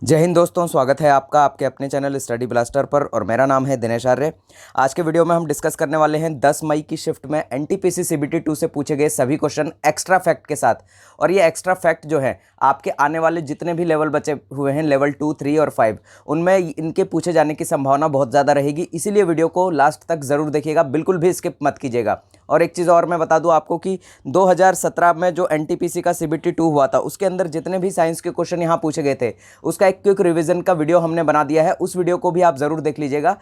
जय हिंद दोस्तों, स्वागत है आपका आपके अपने चैनल स्टडी ब्लास्टर पर और मेरा नाम है दिनेश आर्य। आज के वीडियो में हम डिस्कस करने वाले हैं 10 मई की शिफ्ट में एनटीपीसी सीबीटी 2 से पूछे गए सभी क्वेश्चन एक्स्ट्रा फैक्ट के साथ। और ये एक्स्ट्रा फैक्ट जो है आपके आने वाले जितने भी लेवल बचे हुए हैं, लेवल 2, 3 और 5, उनमें इनके पूछे जाने की संभावना बहुत ज़्यादा रहेगी। इसीलिए वीडियो को लास्ट तक ज़रूर देखिएगा, बिल्कुल भी स्किप मत कीजिएगा। और एक चीज़ और मैं बता दूं आपको कि 2017 में जो एनटीपीसी का सीबीटी 2 हुआ था, उसके अंदर जितने भी साइंस के क्वेश्चन यहाँ पूछे गए थे, उसका एक क्विक रिवीजन का वीडियो हमने बना दिया है। उस वीडियो को भी आप ज़रूर देख लीजिएगा।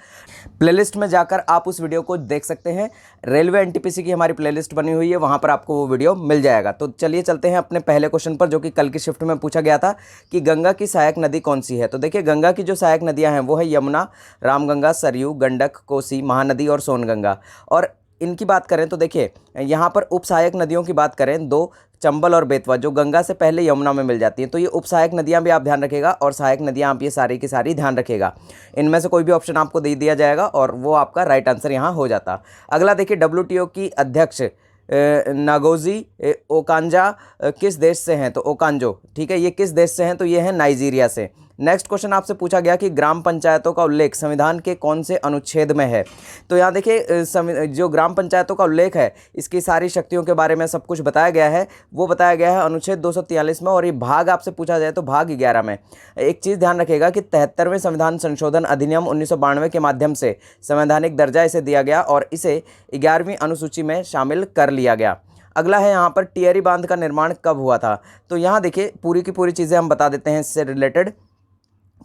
प्लेलिस्ट में जाकर आप उस वीडियो को देख सकते हैं। रेलवे एनटीपीसी की हमारी प्लेलिस्ट बनी हुई है, वहाँ पर आपको वो वीडियो मिल जाएगा। तो चलिए चलते हैं अपने पहले क्वेश्चन पर, जो कि कल की शिफ्ट में पूछा गया था कि गंगा की सहायक नदी कौन सी है। तो देखिए, गंगा की जो सहायक नदियाँ हैं वो है यमुना, रामगंगा, सरयू, गंडक, कोसी, महानदी और सोनगंगा। और इनकी बात करें तो देखिए, यहाँ पर उप सहायक नदियों की बात करें, दो चंबल और बेतवा, जो गंगा से पहले यमुना में मिल जाती हैं। तो ये उप सहायक नदियाँ भी आप ध्यान रखिएगा और सहायक नदियाँ आप ये सारी की सारी ध्यान रखिएगा। इनमें से कोई भी ऑप्शन आपको दे दिया जाएगा और वो आपका राइट आंसर यहाँ हो जाता। अगला देखिए, WTO की अध्यक्ष नागोजी ओकांजा किस देश से हैं। तो ओकांजो, ठीक है, ये किस देश से हैं, तो ये है नाइजीरिया से। नेक्स्ट क्वेश्चन आपसे पूछा गया कि ग्राम पंचायतों का उल्लेख संविधान के कौन से अनुच्छेद में है। तो यहाँ देखिए, जो ग्राम पंचायतों का उल्लेख है, इसकी सारी शक्तियों के बारे में सब कुछ बताया गया है। वो बताया गया है अनुच्छेद 243 में, और ये भाग आपसे पूछा जाए तो भाग 11 में। एक चीज़ ध्यान रखिएगा कि 73वें संविधान संशोधन अधिनियम 1992 के माध्यम से संवैधानिक दर्जा इसे दिया गया और इसे 11वीं अनुसूची में शामिल कर लिया गया। अगला है यहाँ पर टिहरी बांध का निर्माण कब हुआ था। तो यहाँ देखिए, पूरी की पूरी चीज़ें हम बता देते हैं इससे रिलेटेड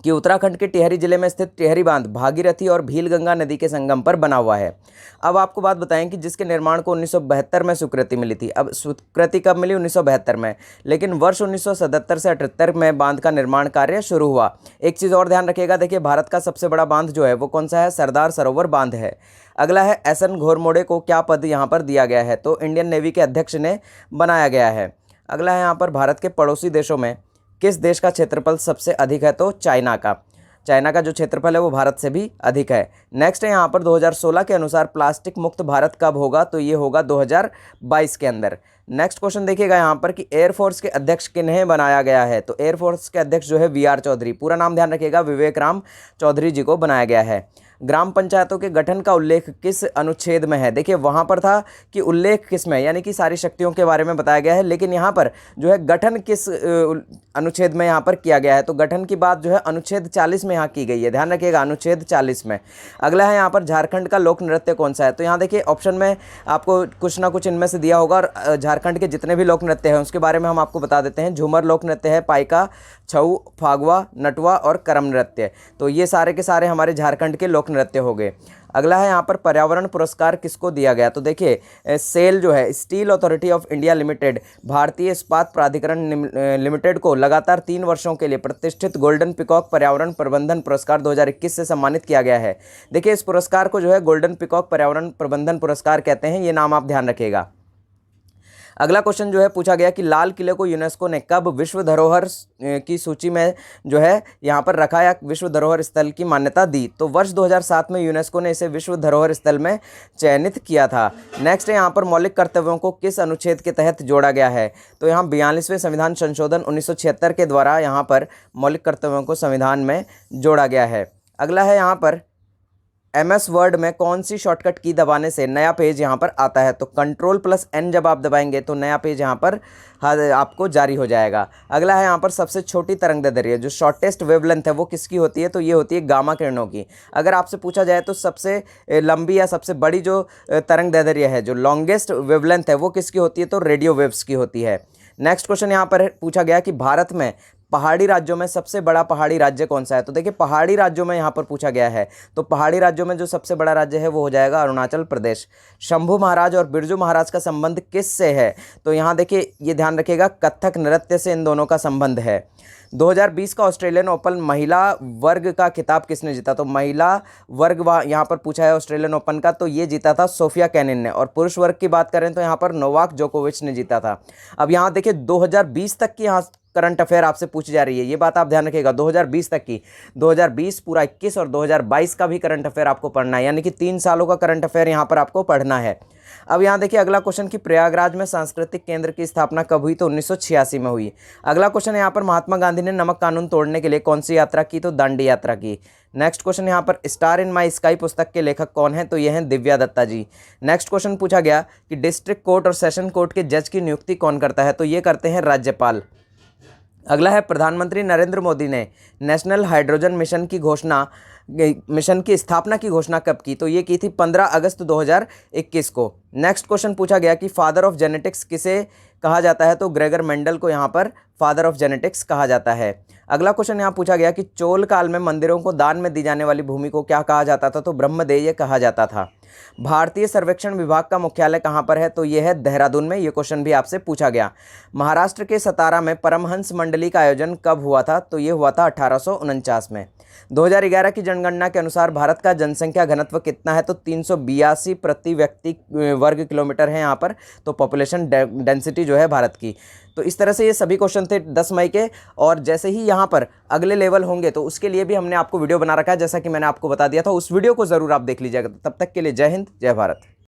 कि उत्तराखंड के टिहरी जिले में स्थित टिहरी बांध भागीरथी और भीलगंगा नदी के संगम पर बना हुआ है। अब आपको बात बताएं कि जिसके निर्माण को 1972 में स्वीकृति मिली थी। अब स्वीकृति कब मिली? 1972 में, लेकिन वर्ष 1977 से 78 में बांध का निर्माण कार्य शुरू हुआ। एक चीज़ और ध्यान रखिएगा, देखिए, भारत का सबसे बड़ा बांध जो है वो कौन सा है? सरदार सरोवर बांध है। अगला है, एस एन घोरमोडे को क्या पद यहाँ पर दिया गया है। तो इंडियन नेवी के अध्यक्ष ने बनाया गया है। अगला है यहाँ पर, भारत के पड़ोसी देशों में किस देश का क्षेत्रफल सबसे अधिक है। तो चाइना का जो क्षेत्रफल है वो भारत से भी अधिक है। नेक्स्ट है यहाँ पर, 2016 के अनुसार प्लास्टिक मुक्त भारत कब होगा। तो ये होगा 2022 के अंदर। नेक्स्ट क्वेश्चन देखिएगा यहाँ पर कि एयरफोर्स के अध्यक्ष किन्हें बनाया गया है। तो एयरफोर्स के अध्यक्ष जो है VR चौधरी, पूरा नाम ध्यान रखिएगा, विवेक राम चौधरी जी को बनाया गया है। ग्राम पंचायतों के गठन का उल्लेख किस अनुच्छेद में है। देखिए, वहाँ पर था कि उल्लेख किस में, यानी कि सारी शक्तियों के बारे में बताया गया है, लेकिन यहाँ पर जो है गठन किस अनुच्छेद में यहाँ पर किया गया है। तो गठन की बात जो है अनुच्छेद 40 में यहाँ की गई है, ध्यान रखिएगा, अनुच्छेद 40 में। अगला है यहाँ पर, झारखंड का लोक नृत्य कौन सा है। तो यहाँ देखिए, ऑप्शन में आपको कुछ ना कुछ इनमें से दिया होगा और झारखंड के जितने भी लोक नृत्य हैं उसके बारे में हम आपको बता देते हैं। झूमर लोक नृत्य है, पाइका, छऊ, फागवा, नटवा और करम नृत्य। तो ये सारे के सारे हमारे झारखंड के लोक नृत्य हो गए। अगला है यहाँ पर, पर्यावरण पुरस्कार किसको दिया गया। तो देखिए, सेल जो है, steel authority of India limited, भारतीय इस्पात प्राधिकरण लिमिटेड को लगातार 3 वर्षों के लिए प्रतिष्ठित गोल्डन पिकॉक पर्यावरण प्रबंधन पुरस्कार 2021 से सम्मानित किया गया है। देखिए, इस पुरस्कार को जो है गोल्डन पिकॉक पर्यावरण प्रबंधन पुरस्कार कहते हैं। ये नाम आप ध्यान रखिएगा। अगला क्वेश्चन जो है पूछा गया कि लाल किले को यूनेस्को ने कब विश्व धरोहर की सूची में जो है यहाँ पर रखा या विश्व धरोहर स्थल की मान्यता दी। तो वर्ष 2007 में यूनेस्को ने इसे विश्व धरोहर स्थल में चयनित किया था। नेक्स्ट है यहाँ पर, मौलिक कर्तव्यों को किस अनुच्छेद के तहत जोड़ा गया है। तो यहाँ 42वें संविधान संशोधन 1976 के द्वारा यहाँ पर मौलिक कर्तव्यों को संविधान में जोड़ा गया है। अगला है यहाँ पर, MS वर्ड में कौन सी शॉर्टकट की दबाने से नया पेज यहाँ पर आता है। तो Ctrl+N जब आप दबाएंगे तो नया पेज यहाँ पर आपको जारी हो जाएगा। अगला है यहाँ पर, सबसे छोटी तरंगदैर्ध्य जो शॉर्टेस्ट वेवलेंथ है वो किसकी होती है। तो ये होती है गामा किरणों की। अगर आपसे पूछा जाए तो सबसे लंबी या सबसे बड़ी जो तरंगदैर्ध्य है, जो लॉन्गेस्ट वेवलेंथ है, वो किसकी होती है। तो रेडियो वेव्स की होती है। नेक्स्ट क्वेश्चन यहाँ पर पूछा गया कि भारत में पहाड़ी राज्यों में सबसे बड़ा पहाड़ी राज्य कौन सा है। तो देखिए, पहाड़ी राज्यों में यहाँ पर पूछा गया है, तो पहाड़ी राज्यों में जो सबसे बड़ा राज्य है वो हो जाएगा अरुणाचल प्रदेश। शंभू महाराज और बिरजू महाराज का संबंध किस से है। तो यहाँ देखिए, ये ध्यान रखिएगा, कथक नृत्य से इन दोनों का संबंध है। 2020 का ऑस्ट्रेलियन ओपन महिला वर्ग का खिताब किसने जीता। तो महिला वर्ग यहाँ पर पूछा है ऑस्ट्रेलियन ओपन का, तो ये जीता था सोफिया केनिन ने। और पुरुष वर्ग की बात करें तो यहाँ पर नोवाक जोकोविच ने जीता था। अब यहाँ देखिए, 2020 तक की यहाँ करंट अफेयर आपसे पूछी जा रही है, ये बात आप ध्यान रखिएगा। 2020 तक की, 2020 पूरा 21 और 2022 का भी करंट अफेयर आपको पढ़ना है, यानी कि 3 सालों का करंट अफेयर यहाँ पर आपको पढ़ना है। अब यहाँ देखिए अगला क्वेश्चन कि प्रयागराज में सांस्कृतिक केंद्र की स्थापना कब हुई? तो 1986 में हुई। अगला क्वेश्चन यहाँ पर महात्मा गांधी ने नमक कानून तोड़ने के लिए कौन सी यात्रा की? तो दांडी यात्रा की। नेक्स्ट क्वेश्चन यहाँ पर स्टार इन माई स्काई पुस्तक के लेखक कौन है? तो ये हैं दिव्या दत्ता जी। नेक्स्ट क्वेश्चन पूछा गया कि डिस्ट्रिक्ट कोर्ट और सेशन कोर्ट के जज की नियुक्ति कौन करता है? तो ये करते हैं राज्यपाल। अगला है प्रधानमंत्री नरेंद्र मोदी ने नेशनल हाइड्रोजन मिशन की स्थापना की घोषणा कब की? तो ये की थी 15 अगस्त 2021 को। नेक्स्ट क्वेश्चन पूछा गया कि फादर ऑफ जेनेटिक्स किसे कहा जाता है? तो ग्रेगर मेंडल को यहाँ पर फादर ऑफ जेनेटिक्स कहा जाता है। अगला क्वेश्चन यहाँ पूछा गया कि चोल काल में मंदिरों को दान में दी जाने वाली भूमि को क्या कहा जाता था? तो ब्रह्मदेय कहा जाता था। भारतीय सर्वेक्षण विभाग का मुख्यालय कहाँ पर है? तो ये है देहरादून में। ये क्वेश्चन भी आपसे पूछा गया। महाराष्ट्र के सतारा में परमहंस मंडली का आयोजन कब हुआ था? तो ये हुआ था 1849 में। 2011 की जनगणना के अनुसार भारत का जनसंख्या घनत्व कितना है? तो 382 प्रति व्यक्ति वर्ग किलोमीटर है यहाँ पर, तो पॉपुलेशन डेंसिटी जो है भारत की। तो इस तरह से ये सभी क्वेश्चन थे 10 मई के, और जैसे ही यहाँ पर अगले लेवल होंगे तो उसके लिए भी हमने आपको वीडियो बना रखा है, जैसा कि मैंने आपको बता दिया था। उस वीडियो को ज़रूर आप देख लीजिएगा। तब तक के लिए जय हिंद, जय भारत।